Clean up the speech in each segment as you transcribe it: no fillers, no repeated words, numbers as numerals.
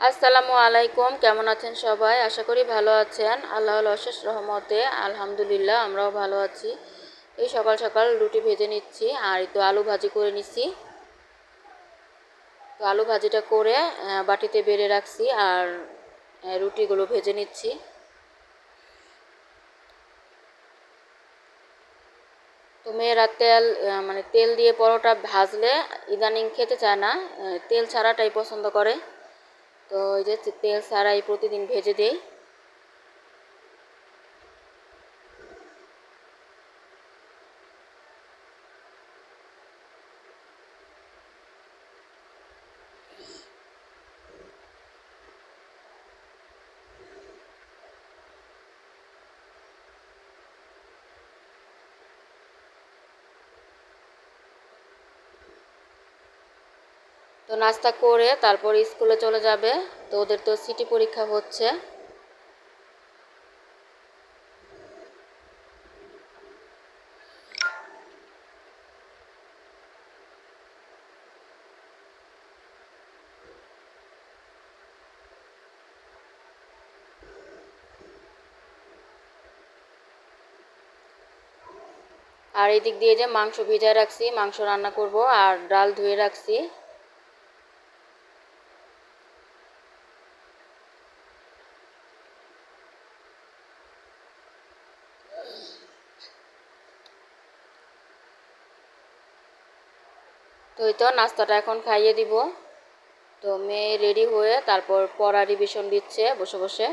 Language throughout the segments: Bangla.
আসসালামু আলাইকুম, কেমন আছেন সবাই? আশা করি ভালো আছেন। আল্লাহর অশেষ রহমতে আলহামদুলিল্লাহ আমরাও ভালো আছি। এই সকাল সকাল রুটি ভেজে নিচ্ছি আর এই তো আলু ভাজি করে নিচ্ছি। তো আলু ভাজিটা করে বাটিতে বেড়ে রাখছি আর রুটিগুলো ভেজে নিচ্ছি। তো মেয়েরা তেল দিয়ে পরোটা ভাজলে ইদানিং খেতে চায় না, তেল ছাড়াটাই পছন্দ করে। তো এই যে তেল ছাড়াই প্রতিদিন ভেজে দেই। তো নাস্তা করে তারপর স্কুলে চলে যাবে। তো ওদের তো সিটি পরীক্ষা হচ্ছে। আর এই দিক দিয়ে যে মাংস ভিজায় রাখছি, মাংস রান্না করব আর ডাল ধুয়ে রাখছি। তো এই তো নাস্তাটা এখন খাইয়ে দিব। তো মেয়ে রেডি হয়ে তারপর পড়া রিভিশন দিচ্ছে বসে বসে।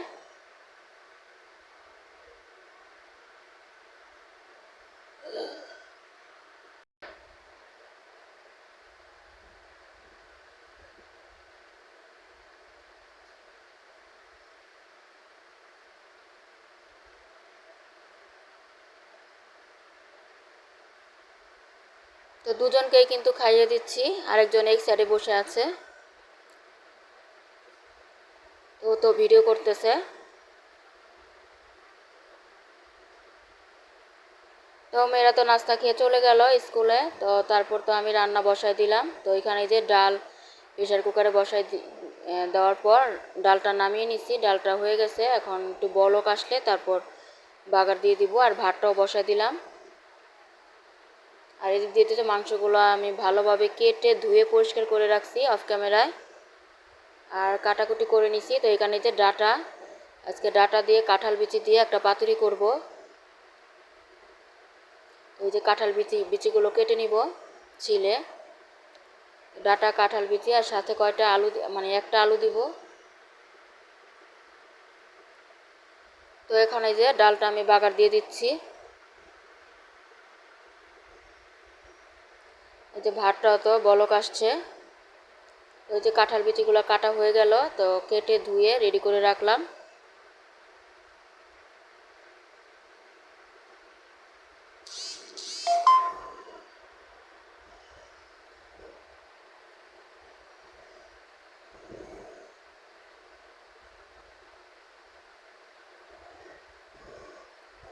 তো দুজনকেই কিন্তু খাইয়ে দিচ্ছি, আরেকজন এই সাইডে বসে আছে। ও তো ভিডিও করতেছে। তো মেয়েরা তো নাস্তা খেয়ে চলে গেল স্কুলে। তো তারপর তো আমি রান্না বসাই দিলাম। তো এখানে যে ডাল প্রেশার কুকারে দেওয়ার পর ডালটা নামিয়ে নিচ্ছি। ডালটা হয়ে গেছে, এখন একটু বলক আসলে তারপর বাগার দিয়ে দিব আর ভাতটাও বসাই দিলাম। আর এদিক দিয়ে যে মাংসগুলো আমি ভালোভাবে কেটে ধুয়ে পরিষ্কার করে রাখছি অফ ক্যামেরায় আর কাটাকুটি করে নিছি। তো এখানে যে আজকে ডাটা দিয়ে কাঁঠাল বিচি দিয়ে একটা পাতুরি করব। ওই যে কাঁঠাল বিচিগুলো কেটে নিব ছিলে। ডাটা কাঁঠাল বিচি আর সাথে কয়টা আলু, মানে একটা আলু দিব। তো এখানে যে ডালটা আমি বাগার দিয়ে দিচ্ছি। এই যে ভাতটাও তো বলক আসছে। ওই যে কাঁঠাল বিচিগুলো কাটা হয়ে গেল, তো কেটে ধুয়ে রেডি করে রাখলাম।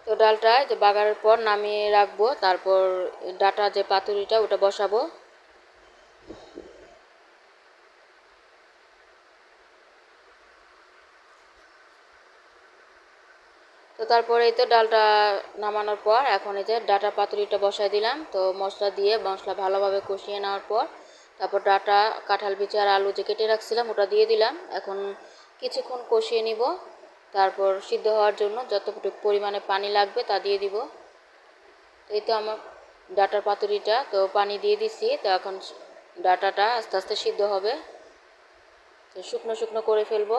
তো ডালটা যে বাগারের পর নামিয়ে রাখবো, তারপর ডাটা যে পাতুরিটা ওটা বসাবো। তো তারপরে এই তো ডালটা নামানোর পর এখন এই যে ডাটা পাতুরিটা বসাই দিলাম। তো মশলা ভালোভাবে কষিয়ে নেওয়ার পর তারপর ডাটা কাঁঠাল বিচি আর আলু যে কেটে রাখছিলাম ওটা দিয়ে দিলাম। এখন কিছুক্ষণ কষিয়ে নিব, তারপর সিদ্ধ হওয়ার জন্য যতটুকু পরিমাণে পানি লাগবে তা দিয়ে দিব। এই তো আমার ডাটার পাতুরিটা তো পানি দিয়ে দিছি। তো এখন ডাটাটা আস্তে আস্তে সিদ্ধ হবে। তো শুকনো শুকনো করে ফেলবো।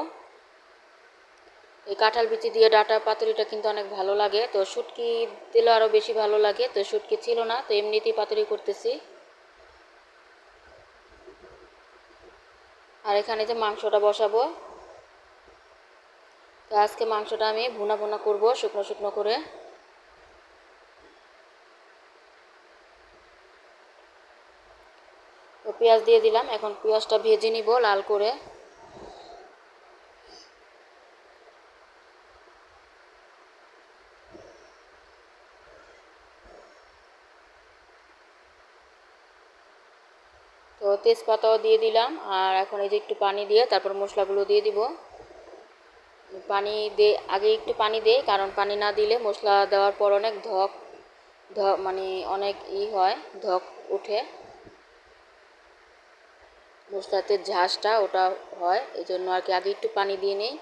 এই কাঁঠাল বিচি দিয়ে ডাটা পাতুরিটা কিন্তু অনেক ভালো লাগে। তো শুটকি দিলে আরও বেশি ভালো লাগে। তো শুটকি ছিল না, তো এমনিতেই পাতুরি করতেছি। আর এখানে যে মাংসটা বসাবো। তো আজকে মাংসটা আমি ভুনা ভুনা করবো শুকনো শুকনো করে। তো পেঁয়াজ দিয়ে দিলাম, এখন পেঁয়াজটা ভেজে নিব লাল করে। তো তেজপাতাও দিয়ে দিলাম। আর এখন এই যে একটু পানি দিয়ে তারপর মশলাগুলো দিয়ে দিব। পানি দিয়ে আগে একটু পানি দেই, কারণ পানি না দিলে মশলা দেওয়ার পর অনেক মানে অনেক হয়, ধক উঠে, মশলাতে ঝাঁসটা ওটা হয়, এই জন্য আর কি আগে একটু পানি দিয়ে নেই।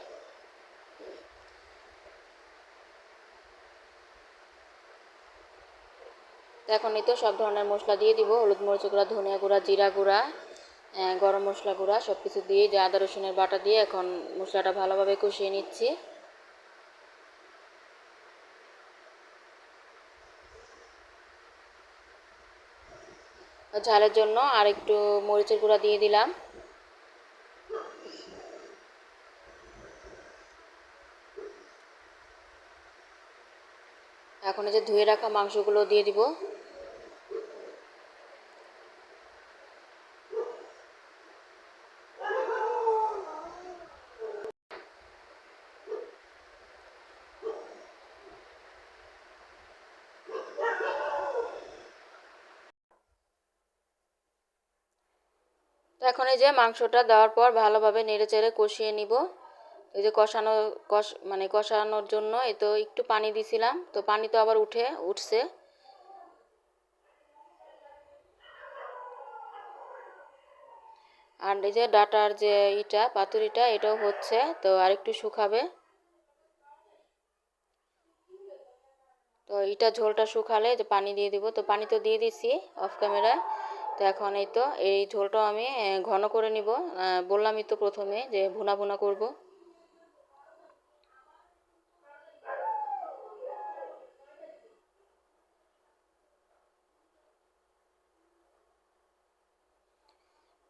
এখন এই তো সব ধরনের মশলা দিয়ে দিব, হলুদ মরিচ গুঁড়া, ধনিয়া গুঁড়া, জিরা গুঁড়া, গরম মশলা গুঁড়া, সব কিছু দিয়ে যে আদা রসুনের বাটা দিয়ে এখন মশলাটা ভালোভাবে কষিয়ে নিচ্ছি। ঝালের জন্য আর একটু মরিচের গুঁড়া দিয়ে দিলাম। এখন এই যে ধুয়ে রাখা মাংসগুলো দিয়ে দিব। তো এখন এই যে মাংসটা দেওয়ার পর ভালোভাবে নেড়েচেড়ে কষিয়ে নিব। এই যে কষানোর জন্য এই তো একটু পানি দিছিলাম, তো পানি তো আবার উঠছে। আর এই যে ডাটার যে পাতুরিটা এটাও হচ্ছে, তো আরেকটু শুকাবে। তো এটা ঝোলটা শুকালে যে পানি দিয়ে দিব, তো পানি তো দিয়ে দিছি অফ ক্যামেরায়। তো এখন এই তো এই ঝোলটাও আমি ঘন করে নিব। বললামই তো প্রথমে যে ভুনা ভুনা করব।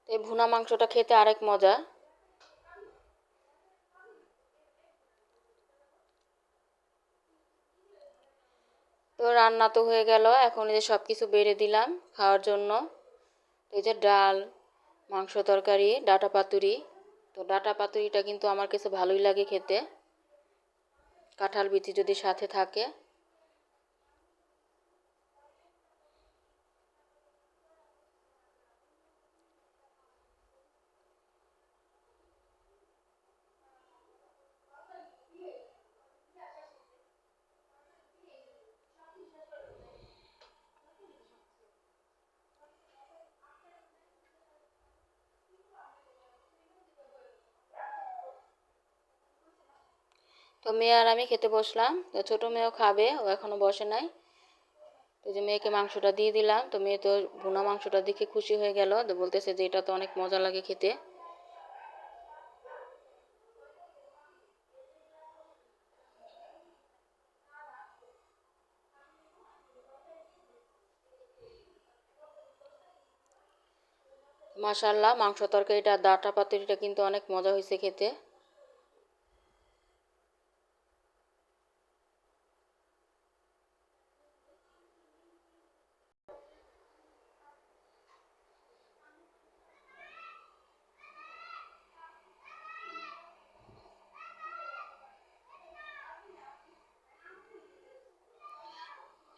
এই ভুনা মাংসটা খেতে আরেক মজা। তো রান্না তো হয়ে গেল, এখন এই যে সব কিছু বেড়ে দিলাম খাওয়ার জন্য। তো এই যে ডাল, মাংস তরকারি, ডাঁটা পাতুরি। তো ডাঁটা পাতুরিটা কিন্তু আমার কাছে ভালোই লাগে খেতে, কাঁঠাল বিচি যদি সাথে থাকে। তো মেয়ে আর আমি খেতে বসলাম। তো ছোটো মেয়েও খাবে, ও এখনও বসে নাই। তো যে মেয়েকে মাংসটা দিয়ে দিলাম, তো মেয়ে তো ভুনা মাংসটা দেখে খুশি হয়ে গেল, তো বলতেছে যে এটা তো অনেক মজা লাগে খেতে। মাশাআল্লাহ, মাংস তরকারিটা ডাঁটা পাতুরিটা কিন্তু অনেক মজা হয়েছে খেতে।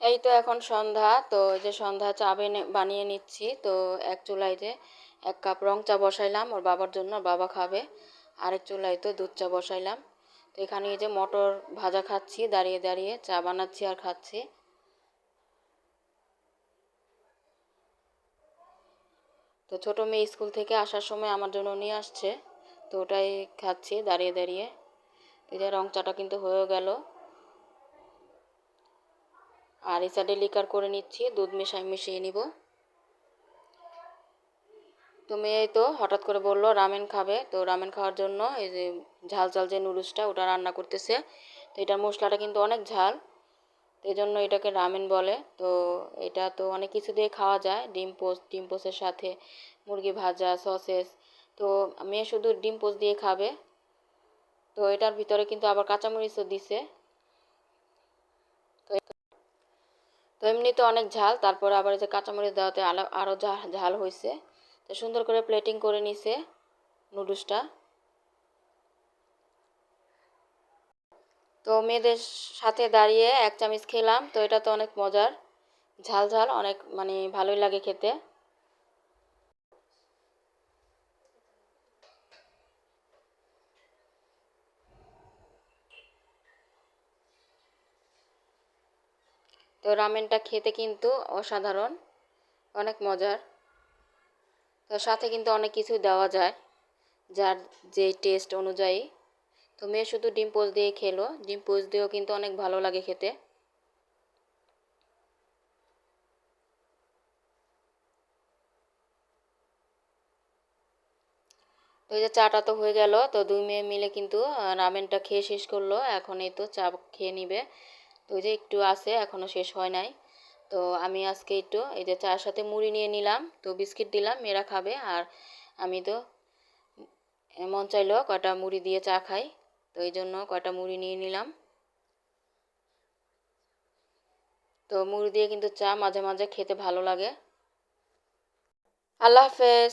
এই তো এখন সন্ধ্যা, তো এই যে সন্ধ্যা চা বানিয়ে নিচ্ছি। তো এক চুলায় যে 1 কাপ রং চা বসাইলাম ওর বাবার জন্য, ওর বাবা খাবে। আরেক চুলায় তো দুধ চা বসাইলাম। তো এখানে এই যে মটর ভাজা খাচ্ছি, দাঁড়িয়ে দাঁড়িয়ে চা বানাচ্ছি আর খাচ্ছি। তো ছোটো মেয়ে স্কুল থেকে আসার সময় আমার জন্য নিয়ে আসছে, তো ওটাই খাচ্ছি দাঁড়িয়ে দাঁড়িয়ে। এই যে রং চাটা কিন্তু হয়ে গেল। আর এই সাইডে লিকার করে নিচ্ছি, দুধ মিশিয়ে নিব। তো মেয়ে তো হঠাৎ করে বললো রামেন খাবে, তো রামেন খাওয়ার জন্য এই যে ঝাল ঝাল যে নুডলসটা ওটা রান্না করতেছে। তো এটার মশলাটা কিন্তু অনেক ঝাল, তো এই জন্য এটাকে রামেন বলে। তো এটা তো অনেক কিছু দিয়ে খাওয়া যায়, ডিম পোস্টের সাথে মুরগি ভাজা, সসেস। তো মেয়ে শুধু ডিম পোস্ট দিয়ে খাবে। তো এটার ভিতরে কিন্তু আবার কাঁচামরিচও দিছে। তো তো এমনিতে অনেক ঝাল, তারপরে আবার যে কাঁচামরিচ দেওয়াতে আরও ঝাল হয়েছে। তো সুন্দর করে প্লেটিং করে নিছে নুডলসটা। তো মেয়েদের সাথে দাঁড়িয়ে 1 চামচ খেলাম, তো এটা তো অনেক মজার, ঝাল ঝাল অনেক, মানে ভালোই লাগে খেতে। তো রামেনটা খেতে কিন্তু অসাধারণ, অনেক মজার। তো সাথে কিন্তু অনেক কিছু দেওয়া যায় যার যে টেস্ট অনুযায়ী। তো মেয়ে শুধু ডিম পোচ দিয়ে খেলো, ডিম পোচ দিয়েও কিন্তু অনেক ভালো লাগে খেতে। তো এই যে চাটা তো হয়ে গেল, তো দুই মেয়ে মিলে কিন্তু রামেনটা খেয়ে শেষ করলো। এখন এই তো চা খেয়ে নিবে। তো এই যে একটু আছে, এখনও শেষ হয় নাই। তো আমি আজকে একটু এই যে চার সাথে মুড়ি নিয়ে নিলাম, তো বিস্কিট দিলাম, মেয়েরা খাবে। আর আমি তো মন চাইলো কয়টা মুড়ি দিয়ে চা খাই, তো এই জন্য কয়টা মুড়ি নিয়ে নিলাম। তো মুড়ি দিয়ে কিন্তু চা মাঝে মাঝে খেতে ভালো লাগে। আল্লাহ হাফেজ।